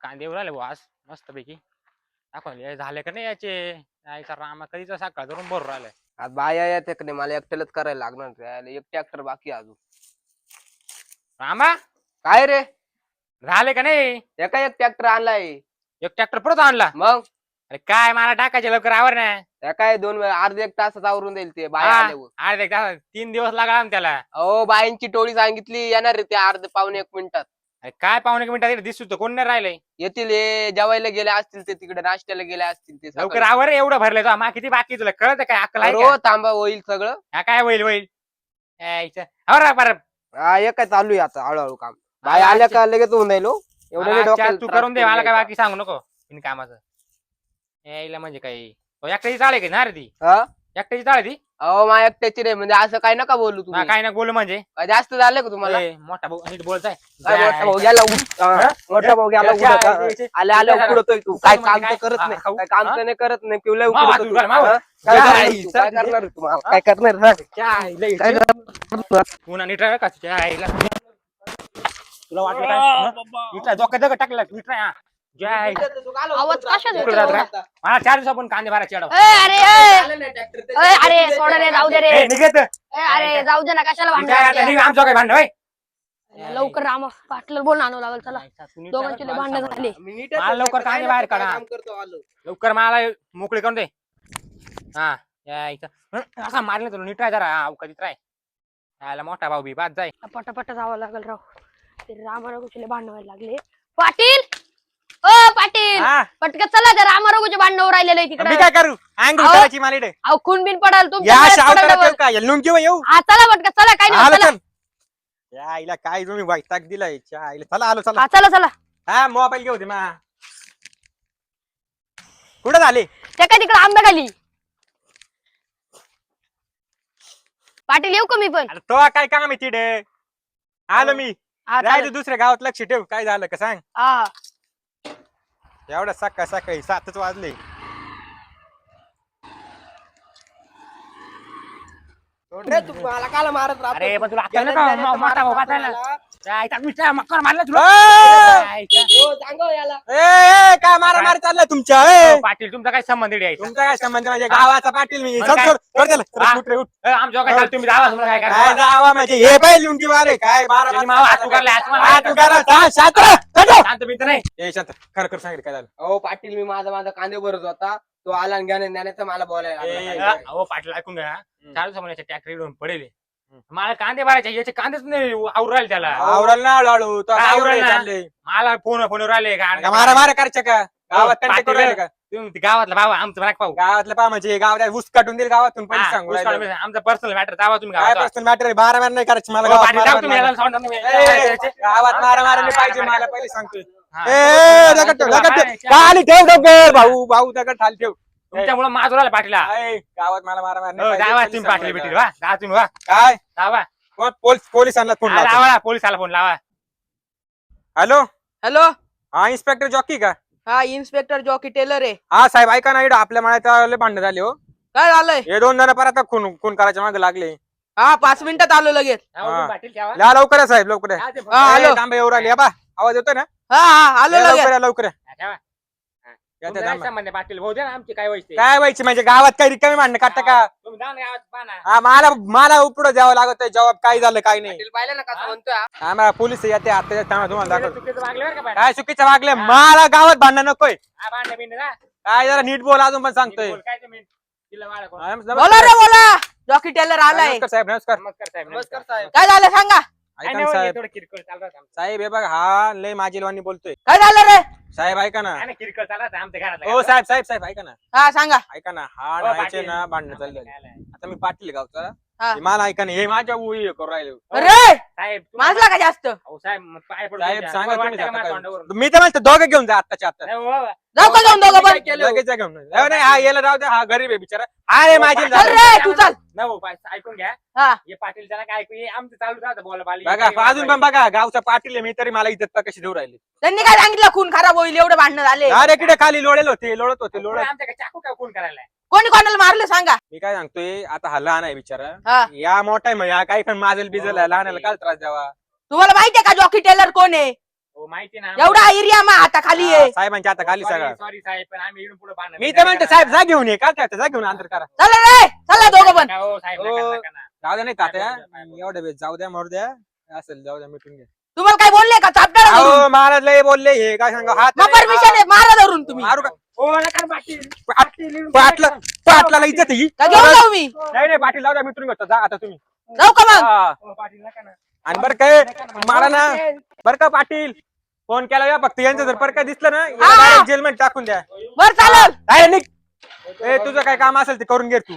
कांदे उराले वास मस्त पैकी दाखवले झाले का नाही याचे यायचा रामा कधीच सकाळ धरून भरून राहिलाय. आज बाया येते का नाही मला एकट्यालाच करायला लागणार रे. एक ट्रॅक्टर बाकी आहे अजून. रामा काय रे झाले का नाही? एका एक ट्रॅक्टर आणलाय. एक ट्रॅक्टर परत आणला. मग अरे काय मला टाकायचे लवकर आवर ना. त्या काय अर्धे एक तासात आवरून देईल ते बाया हा, आल्यावर. अरे तास 3 दिवस लागला आम त्याला. अहो बायांची टोळी सांगितली येणार रे ते अर्धे पावणे 1 मिनिटात. अरे काय पाहुणे मिनिटात दिसतो तर कोण नाही राहिलंय. येतील हे जेवायला गेले असतील ते तिकडे नाश्त्याला गेले असतील ते लवकर आवर एवढं भरलंय तो मा किती बाकी तुला कळत काय अक्कल आहे हो का? थांबा होईल सगळं. हा काय होईल होईल यायचं. आवर बरं हा एक काय चालू आहे आता हळूहळू काम. बाया आल्या का लगेच होऊन जाईल हो. एवढं नाही डोक्याला तू त्रास करून दे करून मला काय घ्यायचा. बाकी सांगू नको बिन कामाचं. यायला म्हणजे काही एकट्याची चाळ आहे की ना रे ती हा एकट्याची चाळ आहे ती. अहो माझ्या एकट्याची रे म्हणजे असं काय नका बोलू हा, तुम्ही. काय ना बोल म्हणजे जास्त झालं का तुम्हाला? ए, मोठा भाऊ नीट बोलताय. काय मोठा भाऊ गेला मोठा भाऊ गेला उडत. आले आले उकडतोय तू. काय काम तर करत नाही. काय काम तर नाही करत नाही. पिवल्या उकडतोय तू. काय करणार रे तुम्हाला? काय करणार रे? पुन्हा नीट राहा का तुझ्या आईला तुला वाटलं काय नीट डोक्यात दगड टाकला नीट राहा. जय आवाज कशाचा उकडे जात का? मला 4 दिवसापासून कांदे भरायचे अडव. अरे सोड रे जाऊ दे रे. निघत अरे जाऊ दे ना कशाला आमचं काय भांडण होय? लवकर राम पाटला बोल आणावं लागेल चला. दोघांचे भांडण झाले. मला लवकर कांदे बाहेर काढा. लवकर मला मोकळी करून दे. हा यायचं असा मारले तुला नीट राह जरा अवकाशीत राह. यायला मोठा भाऊ बी बाद जाय. पटापट जावं लागेल राव. ते रामारावचे भांडण व्हायला लागले. पाटील ओ पाटील पटकन चला त्या रामारावचे भांडण राहिलेलं आहे मी तिकडे. काय करू अंग उतरायची मला इकडे. अहो खून बिन पडाल या तुमच्या शावताला काय लुंगी येऊ. हा चला पटकन चला काय नाही चला. या आईला काय तुम्ही वैताग दिलाय आईला. चला आलो चला. हा चला चला. हा मोबाईल घेऊ दे मा कुठं झाले त्या काय तिकडे आंबे खाली. पाटील येऊ का मी पण? अरे तो काय काम आहे तिडे आलो मी. हा जायचं दुसऱ्या गावात लक्ष ठेव काय झालं का सांग. हा एवढ्या सकाळी 7च वाजले. मला काल मारत राहतो. अरे पण तुला अक्कल नाही का? मोठा भाऊ बातायला. जायचा मिठा मक्कर मारला तुला. काय मारा मार चाललंय तुमच्या? हो, पाटील तुमचा काय संबंध आहे? तुमचा काय संबंध? म्हणजे गावाचा पाटील मी. मग काय? आमच्या काय चालतं तुम्ही जावा तुम्हाला काय काय करता? जावा म्हणजे हे पाहिजे लुंगी मारे काय मारा त्यांनी मावा हात उगारले, हात मारा. हात उगारा, शांत मित्र नाही. खरं सांगितलं काय झालं? अहो पाटील मी माझा कांदे भरत होता. तो आला आणि ज्ञानेचं मला बोलायला लागला. अहो पाटील ऐकून घ्या. चालू समोरच्या ट्रॅक्टर येऊन पडेल. मला कांदे भरायचे याचे कांदेच नाही आवरू राहिले त्याला. आवराल ना हळूहळू. तो काय काय आवरेल ना? चाललंय? मला फोन राहिले का मारा मारा करायच्या का गावात पाटील, कंटे करून राहिले का? तुम्ही गावातला भावा आमचं राख पाहू. गावातलं पा म्हणजे गावात ऊस काटून देईल गावातून पहिले सांगू राहिलो. आमचा पर्सनल मॅटर जावा तुम्ही काय गावात. पर्सनल मॅटर 12 महिने नाही करायची मला हो, गावात पाटील, मारा जाऊ तुम्ही मारा. याला सोडा तुम्ही. गावात मारा नाही पाहिजे मला पहिले सांगतोय. हा. दगड ठेव, दगड ठेव. खाली ठेव दगड भाऊ दगड खाली ठेव. तुमच्यामुळे माझं राहिलं पाटीला. गावात मला मारा मारा नाही हो, पाहिजे, जावा पहिले तुम्ही पाटील सांगू भेटील राहिलो. वा जा तुम्ही वा काय जावा. पोलिसांना फोन लावतो. लावा पोलिसाला फोन लावा. हॅलो हॅलो हा इन्स्पेक्टर जॉकी का? हा इन्स्पेक्टर जॉकी टेलर आहे. हा साहेब ऐका ना इकडं आपल्या मळ्यात भांडण झाले हो. काय झालंय? हे 2 जण परत खून करायच्या मागे लागले. हा 5 मिनिटात आलो लगेच. जावा, पाटील ठेवा. या लवकर या साहेब लवकर या. हा, ते फोन हा, हॅलो. थांबा येऊ राहिले बा आवाज येतोय ना? हा आलो या लगेच. लवकर या लवकर या. ठेवा. या तुमचं त्या काय थांबा. संबंध आहे पाटील भाऊ द्या ना आमची काय व्हायची. काय व्हायची म्हणजे गावात काही रिकामी भांडणं काढता का? तुम्ही जा ना गावात पाहा ना. हा मला उपडं द्यावं लागत आहे जवाब काय झालं काय नाही. पाहिलं ना कसं म्हणतोय? आम्हाला पोलीस येते आता थांबा तुम्हाला दाखवतो. चुकीचं वागले बरं का पाटील. काय चुकीचं वागले मला गावात भांडण नकोय. हा, भांडण बिंडण ना. काय जरा नीट बोल अजून पण सांगतोय. बोल, काय तुम्ही तिला वाढा कोण. हा, बोला नमस्कार रे बोला. जॉकी टेलर आलाय. नमस्कार साहेब नमस्कार. नमस्कार साहेब. नमस्कार साहेब. काय झालं सांगा. काय ऐका नाही ना होईल, साहेब थोडं किरकोळ चालू राहतं आमचं. साहेब हे बघा हा लय माझीलवानी बोलतोय. काय झालं रे? साहेब ऐका ना. काय नाही, किरकोळ चालू राहतं आमच्या घरात. हो साहेब साहेब साहेब ऐका ना. हा सांगा. ऐका ना हा हो, नाहीचे पाटील. ना भांडणं चालले. आता मी पाटील गावचा. हा. हे मला ऐका ना हे माझ्या उई करू राहिले. अरे साहेब तुम्हाला- माझला का जास्त? अहो, साहेब मग पाय पडतो साहेब तुमच्या. सांगा तुम्हाला तुम्ही वाटतं का आता माझ्या तोंडावरून? काय? मी तर म्हणतो दोघं घेऊन जा आत्ताच्या आता. नाही, हो, जाऊ का जाऊन दोघं पण? लगेच जा घेऊन. नाही हा याला राहू दे हा गरीब आहे बिचारा. अरे माझी चल रे तू चल. नाही हो, ऐकून घ्या. हा हे पाटील त्याला काय ऐकू हे आमचं चालू राहतं बोला बाली. बघा अजून पण बघा गावचा पाटील आहे मी तरी मला इज्जत कशी देऊ राहिली. त्यांनी काय सांगितलं खून खराब होईल एवढे भांडणं झाले. अरे किडे खाली लोळत होते लोळत आमच्या काय चाकू काय फोन करायला. कोणी कोणाला मारलं सांगा. मी काय सांगतोय आता हा लहान आहे बिचारा. हा या मोठा आहे मग या काही पण माझल बिजल लहानाला काय त्रास द्यावा. तुम्हाला माहितीये का जॉकी टेलर कोण आहे? हो माहिती ना एवढा एरिया मा आता खाली आहे. साहेबांच्या आता खाली सगळं. सॉरी साहेब पण आम्ही इकडून पुढे भांडण मी तर म्हणतो साहेब जा घेऊन ये, काय काय जा घेऊन अंतर करा. चला रे चला दोघं पण. हो साहेब हो. नका, नका ना. जाऊ द्या नाही तात्या एवढ्या वेळ जाऊ द्या मरू द्या असेल जाऊ द्या मिटून घ्या. तुम्हाला काय बोलले का चापटार अहो महाराज लय बोलले हे काय सांगा हात मग परमिशन आहे मारा धरून तुम्ही. मारू का हो नका ना, पाटील. पाटलाला इज्जत ही का घेऊन जाऊ मी नाही नाही पाटील जाऊ द्या मिटून घेतो जा आता तुम्ही. जाऊ का मग. हा. हो, पाटील नका ना. आणि बरं काय मला ना बरं का पाटील फोन केला या फक्त यांचं जर परका दिसलं ना हा. जेलमध्ये टाकून द्या. बर चालेल. काय निघ ए तुझं काय काम असेल ते करून घे तू.